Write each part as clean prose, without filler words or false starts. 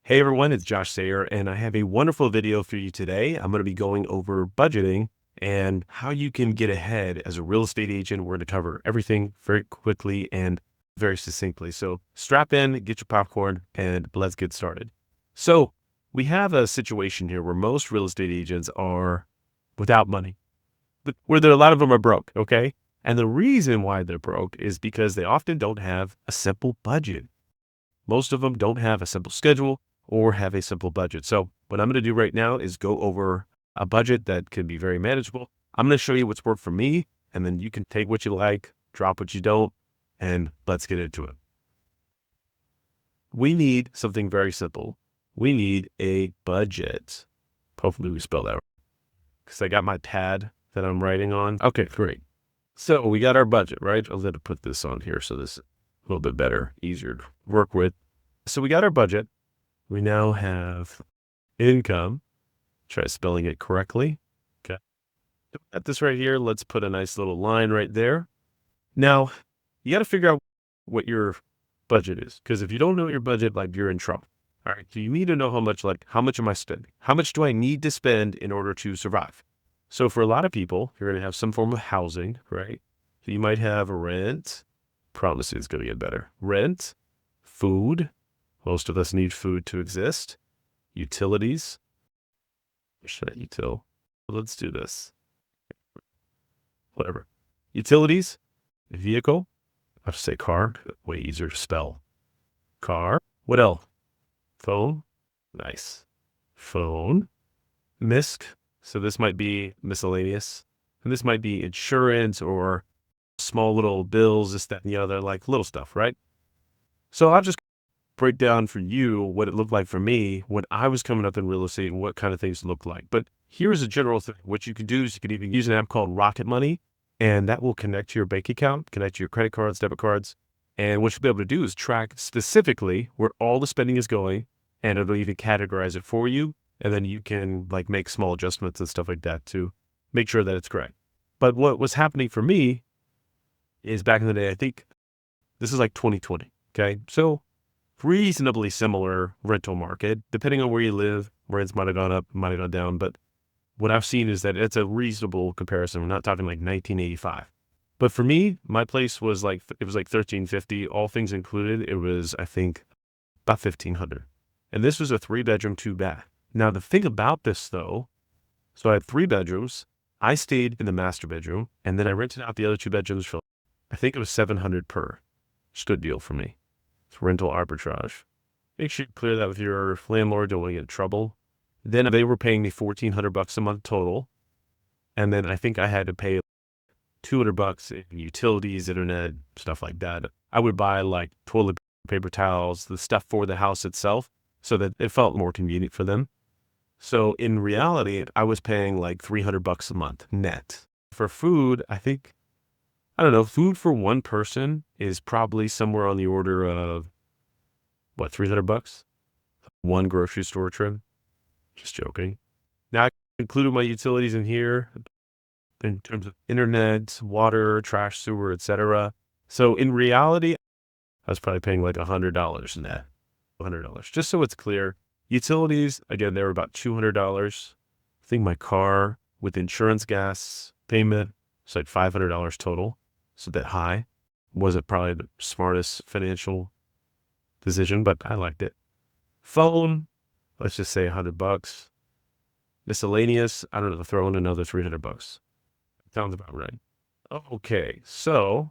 Hey everyone, it's Josh Sayer, and I have a wonderful video for you today. I'm going to be going over budgeting and how you can get ahead as a real estate agent. We're going to cover everything very quickly and very succinctly. So strap in, get your popcorn, and let's get started. So we have a situation here where most real estate agents are without money, where a lot of them are broke, okay? And the reason why they're broke is because they often don't have a simple budget. Most of them don't have a simple schedule or have a simple budget. So what I'm going to do right now is go over a budget that can be very manageable. I'm going to show you what's worked for me, and then you can take what you like, drop what you don't, and let's get into it. We need something very simple. We need a budget. Hopefully we spelled that right, because I got my pad that I'm writing on. Okay, great. So we got our budget, right? I'm going to put this on here so this is a little bit better, easier to work with. So we got our budget. We now have income. Try spelling it correctly. Okay. At this right here, let's put a nice little line right there. Now, you got to figure out what your budget is, because if you don't know your budget, like, you're in trouble. All right. So you need to know how much am I spending? How much do I need to spend in order to survive? So for a lot of people, you're going to have some form of housing, right? So you might have rent. Promise it's going to get better. Rent, food. Most of us need food to exist. Utilities. Should I util? Let's do this. Whatever. Utilities, vehicle. I have to say car. Way easier to spell. Car. What else? Phone. Nice. Phone. MISC. So this might be miscellaneous. And this might be insurance or small little bills, this, that, and the other, like little stuff, right? So I'll just break down for you what it looked like for me when I was coming up in real estate and what kind of things look like. But here's a general thing. What you could do is you could even use an app called Rocket Money, and that will connect to your bank account, connect to your credit cards, debit cards. And what you'll be able to do is track specifically where all the spending is going, and it'll even categorize it for you. And then you can like make small adjustments and stuff like that to make sure that it's correct. But what was happening for me is back in the day, I think this is like 2020. Okay. So reasonably similar rental market, depending on where you live. Rents might have gone up, might have gone down, but what I've seen is that it's a reasonable comparison. We're not talking like 1985. But for me, my place was like, it was like 1350, all things included. It was, I think, about 1500. And this was a 3-bedroom, 2-bath. Now, the thing about this though, so I had 3 bedrooms. I stayed in the master bedroom, and then I rented out the other 2 bedrooms for, I think it was 700 per. It's a good deal for me. It's rental arbitrage. Make sure you clear that with your landlord. Don't want to get in trouble. Then they were paying me $1,400 a month total. And then I think I had to pay $200 in utilities, internet, stuff like that. I would buy like toilet paper, towels, the stuff for the house itself, so that it felt more convenient for them. So in reality, I was paying like $300 a month net. For food, I think, I don't know, food for one person is probably somewhere on the order of, what, $300? One grocery store trip. Just joking. Now, I included my utilities in here in terms of internet, water, trash, sewer, etc. So in reality, I was probably paying like $100 net. $100. Just so it's clear. Utilities, again, they were about $200. I think my car with insurance, gas, payment, it's like $500 total. So that high. Wasn't probably the smartest financial decision, but I liked it. Phone, let's just say $100. Miscellaneous, I don't know, throw in another $300. Sounds about right. Okay, so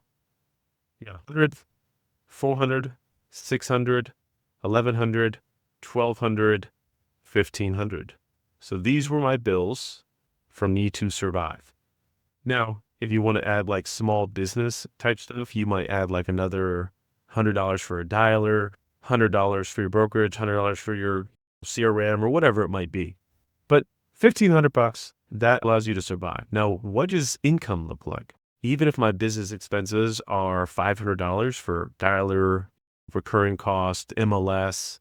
yeah, 100, 400, 600, 1100, 1200, 1500. So these were my bills for me to survive. Now, if you want to add like small business type stuff, you might add like another $100 for a dialer, $100 for your brokerage, $100 for your CRM or whatever it might be. But $1,500, that allows you to survive. Now, what does income look like? Even if my business expenses are $500 for dialer, recurring cost, MLS,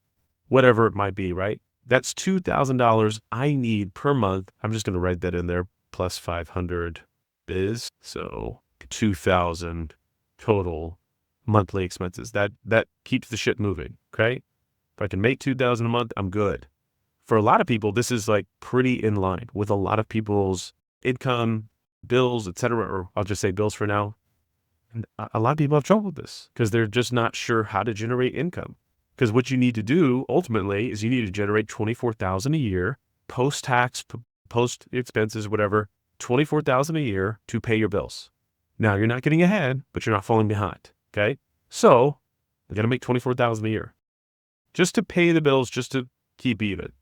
whatever it might be, right? That's $2,000 I need per month. I'm just going to write that in there, plus 500 biz. So 2,000 total monthly expenses. That keeps the shit moving. Okay. If I can make 2,000 a month, I'm good. For a lot of people, this is like pretty in line with a lot of people's income, bills, etc. Or I'll just say bills for now. And a lot of people have trouble with this because they're just not sure how to generate income. Because what you need to do ultimately is you need to generate 24,000 a year, post-tax, post expenses, whatever, 24,000 a year to pay your bills. Now you're not getting ahead, but you're not falling behind. Okay. So you got to make 24,000 a year just to pay the bills, just to keep even.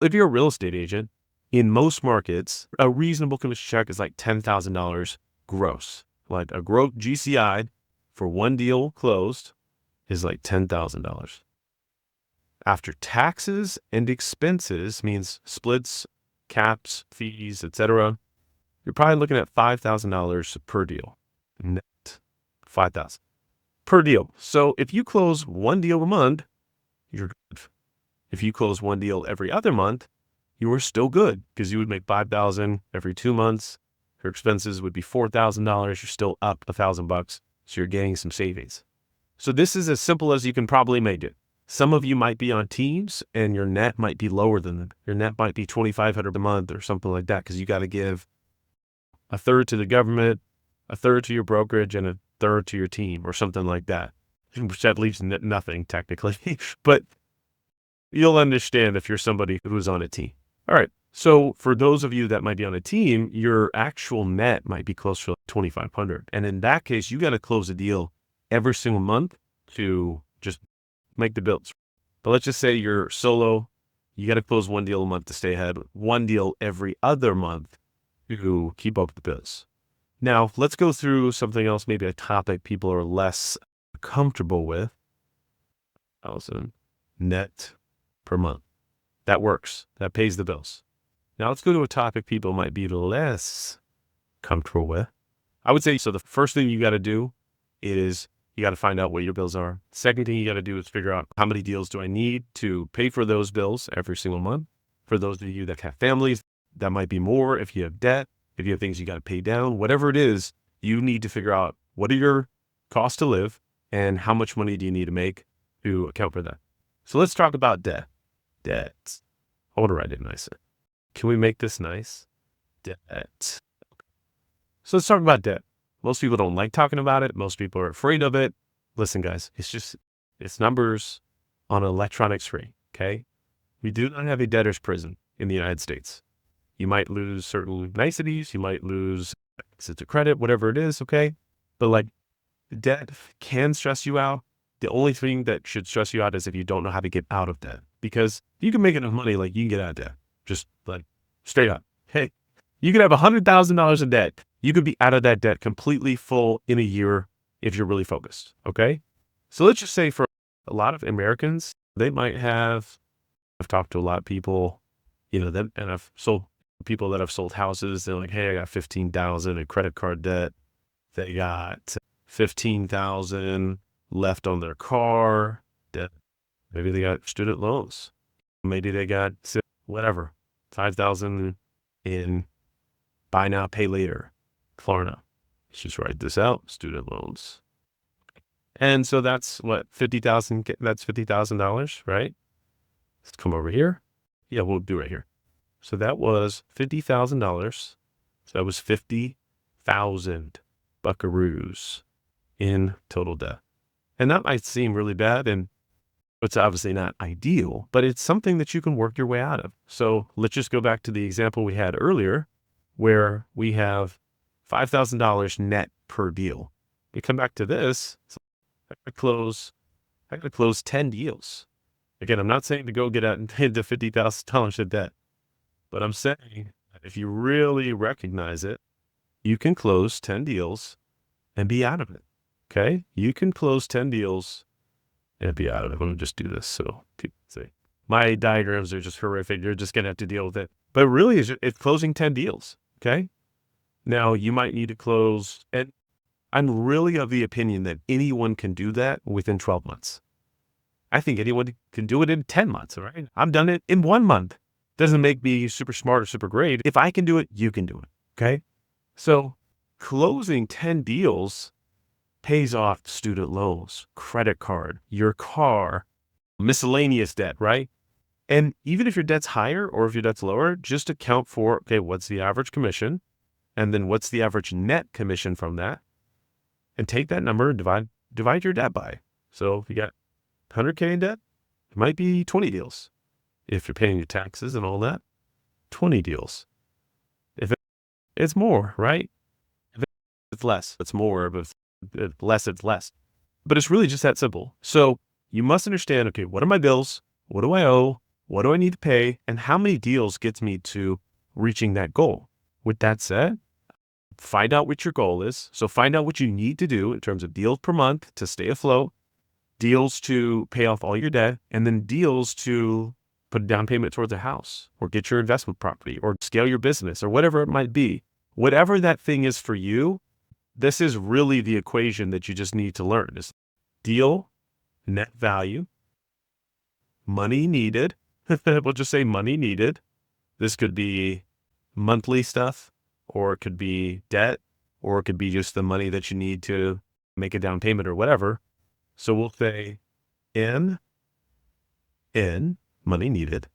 If you're a real estate agent, in most markets, a reasonable commission check is like $10,000 gross. Like a gross GCI for one deal closed is like $10,000. After taxes and expenses, means splits, caps, fees, etc., you're probably looking at $5,000 per deal. Net, $5,000 per deal. So if you close one deal a month, you're good. If you close one deal every other month, you are still good because you would make $5,000 every 2 months. Your expenses would be $4,000. You're still up $1,000. So you're getting some savings. So this is as simple as you can probably make it. Some of you might be on teams and your net might be lower than them. Your net might be $2,500 a month or something like that because you got to give a third to the government, a third to your brokerage, and a third to your team or something like that, which that leaves nothing technically. But you'll understand if you're somebody who's on a team. All right. So for those of you that might be on a team, your actual net might be close to $2,500. And in that case, you got to close a deal every single month to just make the bills. But let's just say you're solo. You got to close one deal a month to stay ahead, one deal every other month to keep up with the bills. Now, let's go through something else, maybe a topic people are less comfortable with. 1,000 net per month. That works. That pays the bills. Now let's go to a topic people might be less comfortable with. I would say, so the first thing you got to do is you got to find out what your bills are. Second thing you got to do is figure out how many deals do I need to pay for those bills every single month. For those of you that have families, that might be more. If you have debt, if you have things you got to pay down, whatever it is, you need to figure out what are your costs to live and how much money do you need to make to account for that. So let's talk about debt. Debt. I want to write it nicer. Can we make this nice? Debt. So let's talk about debt. Most people don't like talking about it. Most people are afraid of it. Listen, guys, it's numbers on an electronic screen, okay? We do not have a debtor's prison in the United States. You might lose certain niceties. You might lose access to credit, whatever it is, okay? But like debt can stress you out. The only thing that should stress you out is if you don't know how to get out of debt. Because you can make enough money, like you can get out of debt. Just like straight up. Hey, you could have $100,000 in debt. You could be out of that debt completely full in a year if you're really focused. Okay. So let's just say for a lot of Americans, they might have, I've talked to a lot of people, and I've sold people that have sold houses. They're like, hey, I got 15,000 in credit card debt. They got 15,000 left on their car debt. Maybe they got student loans. Maybe they got whatever, 5,000 in buy now, pay later, Klarna. Let's just write this out, student loans. And so that's what, 50,000, that's $50,000, right? Let's come over here. Yeah, we'll do right here. So that was $50,000. So that was 50,000 buckaroos in total debt. And that might seem really bad, and it's obviously not ideal, but it's something that you can work your way out of. So let's just go back to the example we had earlier, where we have $5,000 net per deal. We come back to this. So I got to close 10 deals. Again, I'm not saying to go get into $50,000 of debt, but I'm saying that if you really recognize it, you can close 10 deals and be out of it. Okay. You can close 10 deals and be out of it. Let me just do this so people see. My diagrams are just horrific. You're just going to have to deal with it. But really, it's closing 10 deals. Okay. Now, you might need to close, and I'm really of the opinion that anyone can do that within 12 months. I think anyone can do it in 10 months. All right. I've done it in 1 month. Doesn't make me super smart or super great. If I can do it, you can do it. Okay. So closing 10 deals pays off student loans, credit card, your car, miscellaneous debt, right? And even if your debt's higher or if your debt's lower, just account for, okay, what's the average commission? And then what's the average net commission from that? And take that number and divide your debt by. So if you got 100K in debt, it might be 20 deals. If you're paying your taxes and all that, 20 deals. If it's more, right? If it's less, it's more, but if it's less, it's less. But it's really just that simple. So you must understand, okay, what are my bills? What do I owe? What do I need to pay? And how many deals gets me to reaching that goal? With that said, find out what your goal is. So find out what you need to do in terms of deals per month to stay afloat, deals to pay off all your debt, and then deals to put a down payment towards a house or get your investment property or scale your business or whatever it might be. Whatever that thing is for you, this is really the equation that you just need to learn. Is deal, net value, money needed. We'll just say money needed. This could be monthly stuff, or it could be debt, or it could be just the money that you need to make a down payment or whatever. So we'll say in money needed,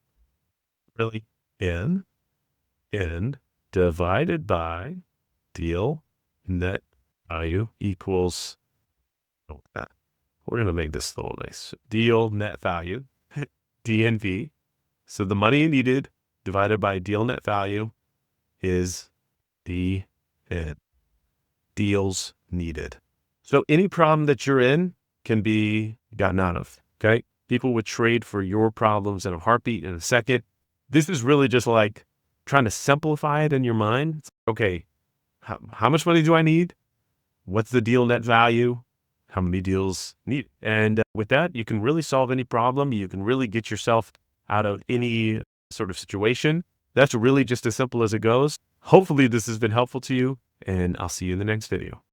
really in divided by deal net value equals, we're going to make this a little nice. Deal net value, DNV. So the money needed divided by deal net value is the deals needed. So any problem that you're in can be gotten out of, okay? People would trade for your problems in a heartbeat in a second. This is really just like trying to simplify it in your mind. It's, okay, how much money do I need? What's the deal net value? How many deals need? And with that, you can really solve any problem. You can really get yourself out of any sort of situation. That's really just as simple as it goes. Hopefully this has been helpful to you, and I'll see you in the next video.